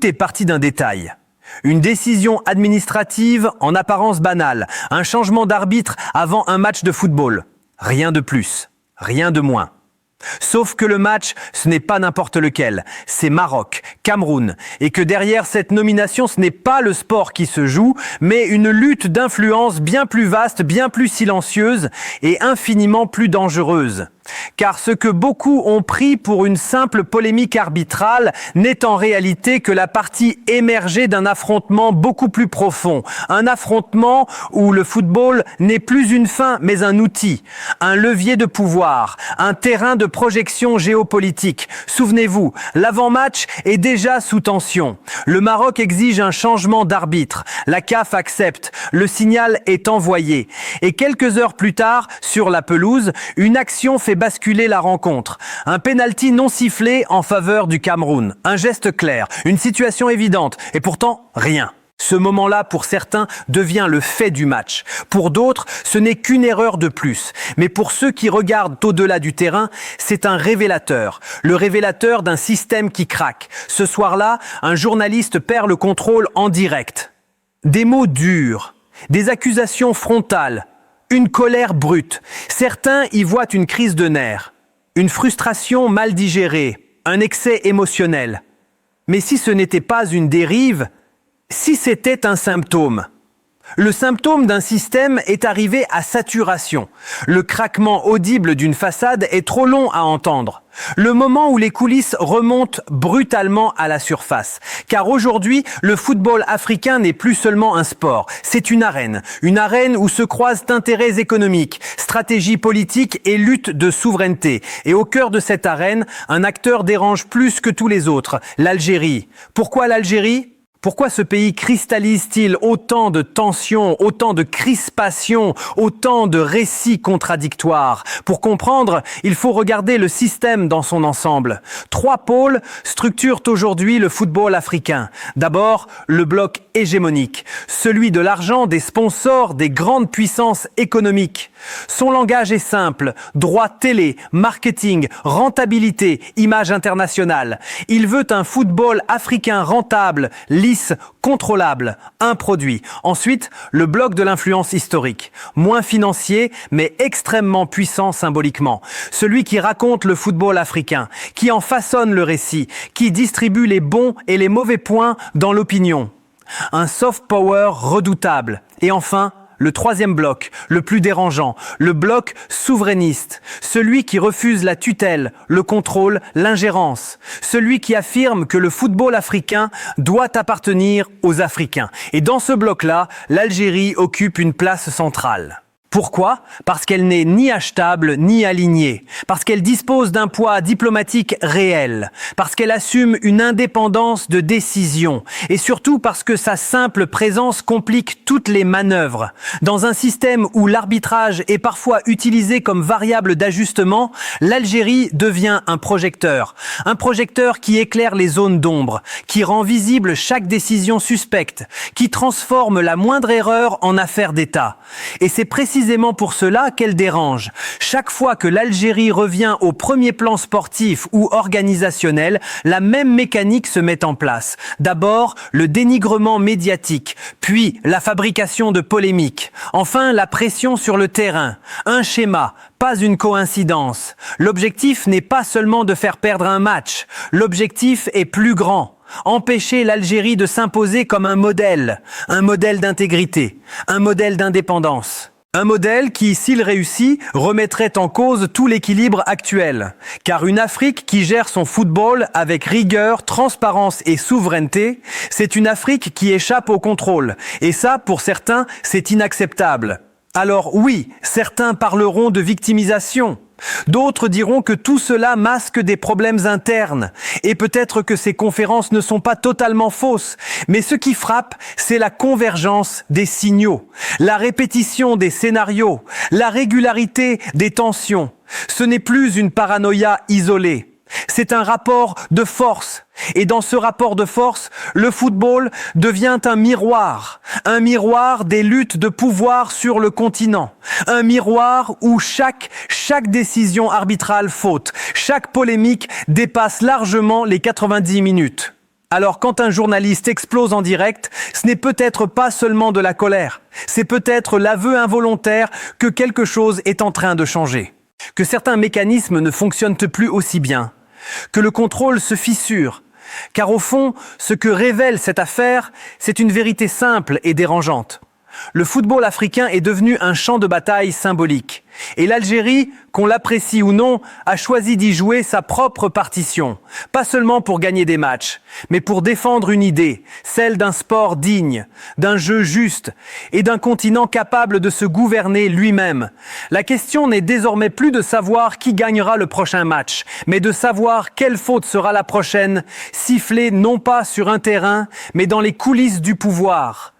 Tout est parti d'un détail. Une décision administrative en apparence banale, un changement d'arbitre avant un match de football. Rien de plus, rien de moins. Sauf que le match, ce n'est pas n'importe lequel, c'est Maroc, Cameroun, et que derrière cette nomination, ce n'est pas le sport qui se joue, mais une lutte d'influence bien plus vaste, bien plus silencieuse et infiniment plus dangereuse. Car ce que beaucoup ont pris pour une simple polémique arbitrale n'est en réalité que la partie émergée d'un affrontement beaucoup plus profond. Un affrontement où le football n'est plus une fin mais un outil, un levier de pouvoir, un terrain de projection géopolitique. Souvenez-vous, l'avant-match est déjà sous tension. Le Maroc exige un changement d'arbitre. La CAF accepte. Le signal est envoyé. Et quelques heures plus tard, sur la pelouse, une action fait basculer la rencontre. Un pénalty non sifflé en faveur du Cameroun. Un geste clair, une situation évidente, et pourtant rien. Ce moment-là, pour certains, devient le fait du match. Pour d'autres, ce n'est qu'une erreur de plus. Mais pour ceux qui regardent au-delà du terrain, c'est un révélateur. Le révélateur d'un système qui craque. Ce soir-là, un journaliste perd le contrôle en direct. Des mots durs, des accusations frontales, une colère brute. Certains y voient une crise de nerfs, une frustration mal digérée, un excès émotionnel. Mais si ce n'était pas une dérive, si c'était un symptôme. Le symptôme d'un système est arrivé à saturation. Le craquement audible d'une façade est trop long à entendre. Le moment où les coulisses remontent brutalement à la surface. Car aujourd'hui, le football africain n'est plus seulement un sport. C'est une arène où se croisent intérêts économiques, stratégies politiques et lutte de souveraineté. Et au cœur de cette arène, un acteur dérange plus que tous les autres, l'Algérie. Pourquoi l'Algérie ? Pourquoi ce pays cristallise-t-il autant de tensions, autant de crispations, autant de récits contradictoires? Pour comprendre, il faut regarder le système dans son ensemble. 3 pôles structurent aujourd'hui le football africain. D'abord, le bloc hégémonique, celui de l'argent, des sponsors, des grandes puissances économiques. Son langage est simple, droit télé, marketing, rentabilité, image internationale. Il veut un football africain rentable, lisse, contrôlable, un produit. Ensuite, le bloc de l'influence historique, moins financier mais extrêmement puissant symboliquement. Celui qui raconte le football africain, qui en façonne le récit, qui distribue les bons et les mauvais points dans l'opinion. Un soft power redoutable. Et enfin, le 3e bloc, le plus dérangeant, le bloc souverainiste, celui qui refuse la tutelle, le contrôle, l'ingérence, celui qui affirme que le football africain doit appartenir aux Africains. Et dans ce bloc-là, l'Algérie occupe une place centrale. Pourquoi ? Parce qu'elle n'est ni achetable ni alignée, parce qu'elle dispose d'un poids diplomatique réel, parce qu'elle assume une indépendance de décision, et surtout parce que sa simple présence complique toutes les manœuvres. Dans un système où l'arbitrage est parfois utilisé comme variable d'ajustement, l'Algérie devient un projecteur qui éclaire les zones d'ombre, qui rend visible chaque décision suspecte, qui transforme la moindre erreur en affaire d'État. Et c'est précisément pour cela qu'elle dérange. Chaque fois que l'Algérie revient au premier plan sportif ou organisationnel, la même mécanique se met en place. D'abord, le dénigrement médiatique, puis la fabrication de polémiques. Enfin, la pression sur le terrain. Un schéma, pas une coïncidence. L'objectif n'est pas seulement de faire perdre un match. L'objectif est plus grand. Empêcher l'Algérie de s'imposer comme un modèle d'intégrité, un modèle d'indépendance. Un modèle qui, s'il réussit, remettrait en cause tout l'équilibre actuel. Car une Afrique qui gère son football avec rigueur, transparence et souveraineté, c'est une Afrique qui échappe au contrôle. Et ça, pour certains, c'est inacceptable. Alors oui, certains parleront de victimisation. D'autres diront que tout cela masque des problèmes internes. Et peut-être que ces conférences ne sont pas totalement fausses. Mais ce qui frappe, c'est la convergence des signaux, la répétition des scénarios, la régularité des tensions. Ce n'est plus une paranoïa isolée. C'est un rapport de force. Et dans ce rapport de force, le football devient un miroir des luttes de pouvoir sur le continent. Un miroir où chaque décision arbitrale faute, chaque polémique dépasse largement les 90 minutes. Alors quand un journaliste explose en direct, ce n'est peut-être pas seulement de la colère, c'est peut-être l'aveu involontaire que quelque chose est en train de changer, que certains mécanismes ne fonctionnent plus aussi bien, que le contrôle se fissure, car au fond, ce que révèle cette affaire, c'est une vérité simple et dérangeante. Le football africain est devenu un champ de bataille symbolique. Et l'Algérie, qu'on l'apprécie ou non, a choisi d'y jouer sa propre partition. Pas seulement pour gagner des matchs, mais pour défendre une idée, celle d'un sport digne, d'un jeu juste et d'un continent capable de se gouverner lui-même. La question n'est désormais plus de savoir qui gagnera le prochain match, mais de savoir quelle faute sera la prochaine, sifflée non pas sur un terrain, mais dans les coulisses du pouvoir.